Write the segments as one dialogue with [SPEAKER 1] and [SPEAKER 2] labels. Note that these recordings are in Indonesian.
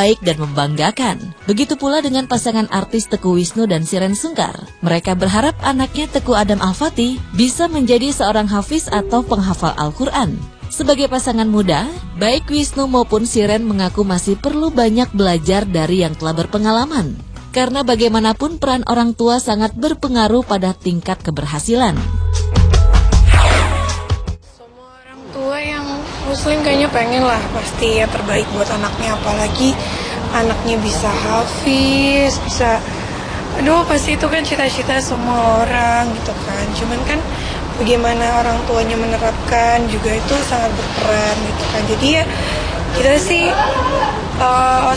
[SPEAKER 1] baik dan membanggakan. Begitu pula dengan pasangan artis Teuku Wisnu dan Shireen Sungkar. Mereka berharap anaknya Teguh Adam Al-Fatih bisa menjadi seorang hafiz atau penghafal Al-Quran. Sebagai pasangan muda, baik Wisnu maupun Shireen mengaku masih perlu banyak belajar dari yang telah berpengalaman. Karena bagaimanapun peran orang tua sangat berpengaruh pada tingkat keberhasilan.
[SPEAKER 2] Muslim kayaknya pengen lah pasti ya terbaik buat anaknya, apalagi anaknya bisa hafiz, bisa pasti itu kan cita-cita semua orang gitu kan. Cuman kan bagaimana orang tuanya menerapkan juga itu sangat berperan gitu kan. Jadi ya kita sih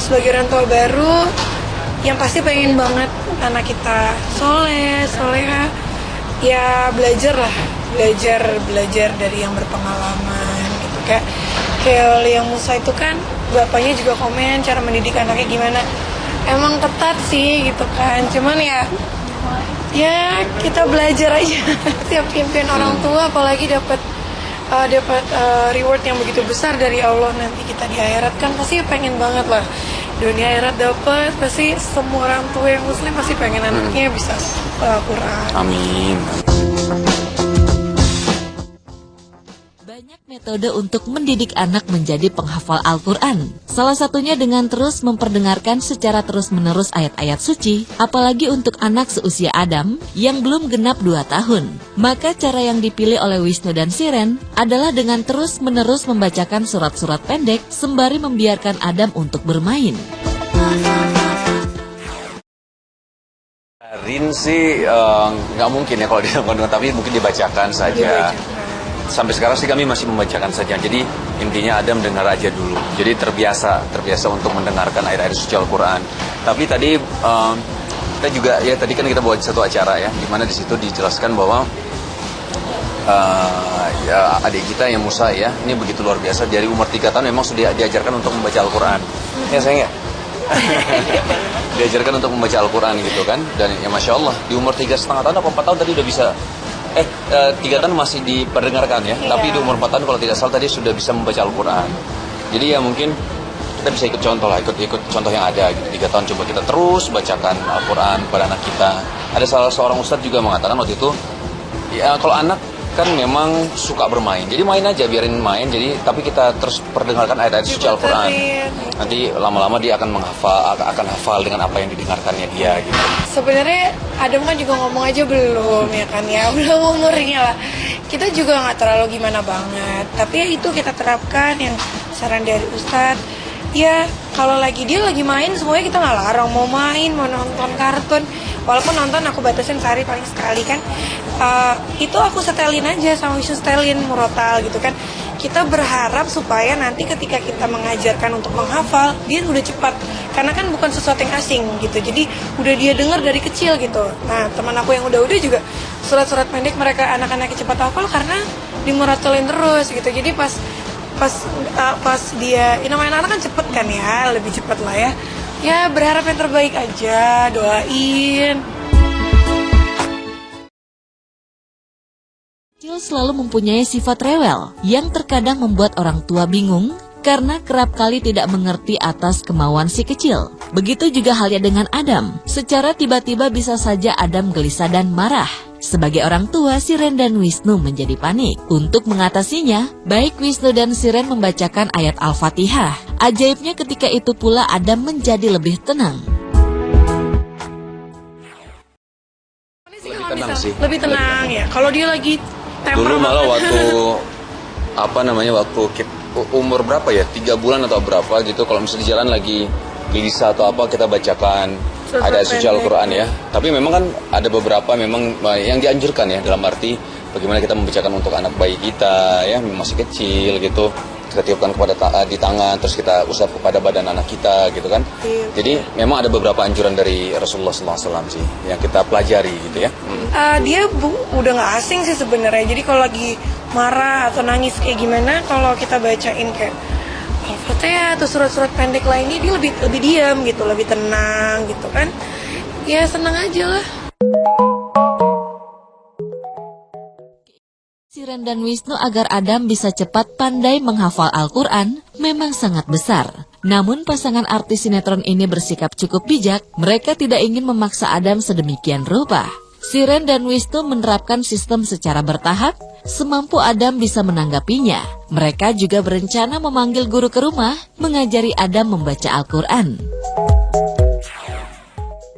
[SPEAKER 2] sebagai orang tua baru yang pasti pengen banget anak kita soleh, soleha, ya belajar dari yang berpengalaman. Kayak yang Musa itu kan bapaknya juga komen cara mendidik anaknya gimana, emang ketat sih gitu kan, cuman ya kita belajar aja. Tiap impian orang tua apalagi dapat reward yang begitu besar dari Allah nanti kita di akhirat kan pasti pengen banget lah, dunia akhirat dapat, pasti semua orang tua yang muslim pasti pengen anaknya bisa Al-Quran.
[SPEAKER 3] Amin.
[SPEAKER 1] Banyak metode untuk mendidik anak menjadi penghafal Al-Quran. Salah satunya dengan terus memperdengarkan secara terus-menerus ayat-ayat suci, apalagi untuk anak seusia Adam yang belum genap 2 tahun. Maka cara yang dipilih oleh Wisnu dan Shireen adalah dengan terus-menerus membacakan surat-surat pendek sembari membiarkan Adam untuk bermain.
[SPEAKER 3] Rin sih nggak mungkin ya kalau dilakukan, tapi mungkin dibacakan saja. Sampai sekarang sih kami masih membacakan saja. Jadi intinya Adam dengar aja dulu. Jadi terbiasa untuk mendengarkan ayat-ayat suci Al-Quran. Tapi tadi kita juga ya tadi kan kita buat satu acara ya, di mana di situ dijelaskan bahwa ya adik kita yang Musa ya, ini begitu luar biasa. Dari umur 3 tahun memang sudah diajarkan untuk membaca Al-Quran. Ya sayang ya. Diajarkan untuk membaca Al-Quran gitu kan. Dan ya Masya Allah di umur 3,5 tahun atau 4 tahun tadi udah bisa 3 tahun masih diperdengarkan ya, tapi di umur 4 tahun kalau tidak salah tadi sudah bisa membaca Al-Quran. Jadi ya mungkin kita bisa ikut contoh lah, ikut contoh yang ada gitu. 3 tahun coba kita terus bacakan Al-Quran kepada anak kita. Ada salah seorang ustadz juga mengatakan waktu itu, ya kalau anak kan memang suka bermain, jadi main aja, biarin main. Jadi tapi kita terus perdengarkan ayat-ayat suci Al-Quran. Nanti lama-lama dia akan hafal dengan apa yang didengarkannya dia gitu.
[SPEAKER 2] Sebenarnya Adam kan juga ngomong aja belum ya kan ya, belum umurnya lah. Kita juga nggak terlalu gimana banget, tapi ya itu kita terapkan yang saran dari Ustadz. Ya kalau dia lagi main semuanya kita nggak larang, mau main, mau nonton kartun. Walaupun nonton aku batasin sehari paling sekali kan, itu aku setelin aja sama Wisnu, setelin murotal gitu kan. Kita berharap supaya nanti ketika kita mengajarkan untuk menghafal, dia udah cepat. Karena kan bukan sesuatu yang asing gitu, jadi udah dia dengar dari kecil gitu. Nah teman aku yang udah juga surat-surat pendek mereka anak-anaknya cepat hafal karena dimurotalin terus gitu. Jadi pas dia namanya anak kan cepet kan ya, lebih cepat lah ya. Ya berharap yang terbaik aja, doain.
[SPEAKER 1] Kecil selalu mempunyai sifat rewel yang terkadang membuat orang tua bingung karena kerap kali tidak mengerti atas kemauan si kecil. Begitu juga halnya dengan Adam. Secara tiba-tiba bisa saja Adam gelisah dan marah. Sebagai orang tua, Shireen dan Wisnu menjadi panik. Untuk mengatasinya, baik Wisnu dan Shireen membacakan ayat Al-Fatihah. Ajaibnya ketika itu pula Adam menjadi lebih tenang.
[SPEAKER 2] Lebih tenang ya. Kalau dia lagi
[SPEAKER 3] dulu malah waktu umur berapa ya, 3 bulan atau berapa gitu, kalau misalnya di jalan lagi gelisah atau apa, kita bacakan ada suci Al-Quran ya. Tapi memang kan ada beberapa memang yang dianjurkan ya, dalam arti bagaimana kita membacakan untuk anak bayi kita ya, masih kecil gitu. Kita tiupkan di tangan, terus kita usap kepada badan anak kita gitu kan. Jadi memang ada beberapa anjuran dari Rasulullah SAW sih yang kita pelajari gitu ya.
[SPEAKER 2] Dia udah nggak asing sih sebenarnya. Jadi kalau lagi marah atau nangis kayak gimana, kalau kita bacain kayak Al-Fatihah atau surat-surat pendek lainnya, dia lebih diam gitu, lebih tenang gitu kan. Ya senang aja lah.
[SPEAKER 1] Shireen dan Wisnu agar Adam bisa cepat pandai menghafal Al-Quran memang sangat besar. Namun pasangan artis sinetron ini bersikap cukup bijak. Mereka tidak ingin memaksa Adam sedemikian rupa. Shiren dan Wisnu menerapkan sistem secara bertahap, semampu Adam bisa menanggapinya. Mereka juga berencana memanggil guru ke rumah, mengajari Adam membaca Al-Quran.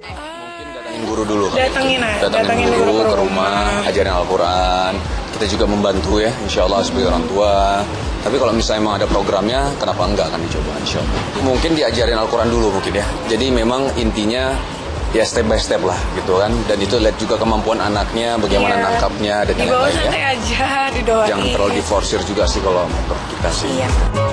[SPEAKER 3] Mungkin datangin guru dulu.
[SPEAKER 2] Datangin
[SPEAKER 3] guru ke rumah, ajarin Al-Quran. Kita juga membantu ya, insya Allah sebagai orang tua. Tapi kalau misalnya memang ada programnya, kenapa enggak akan dicoba insya Allah. Mungkin diajarin Al-Quran dulu mungkin ya. Jadi memang intinya ya step by step lah gitu kan. Dan itu lihat juga kemampuan anaknya, bagaimana nangkapnya dan yang lain ya.
[SPEAKER 2] Dibawa santai aja, didoain.
[SPEAKER 3] Jangan terlalu diforsir juga sih kalau menurut kita sih.
[SPEAKER 2] Iya.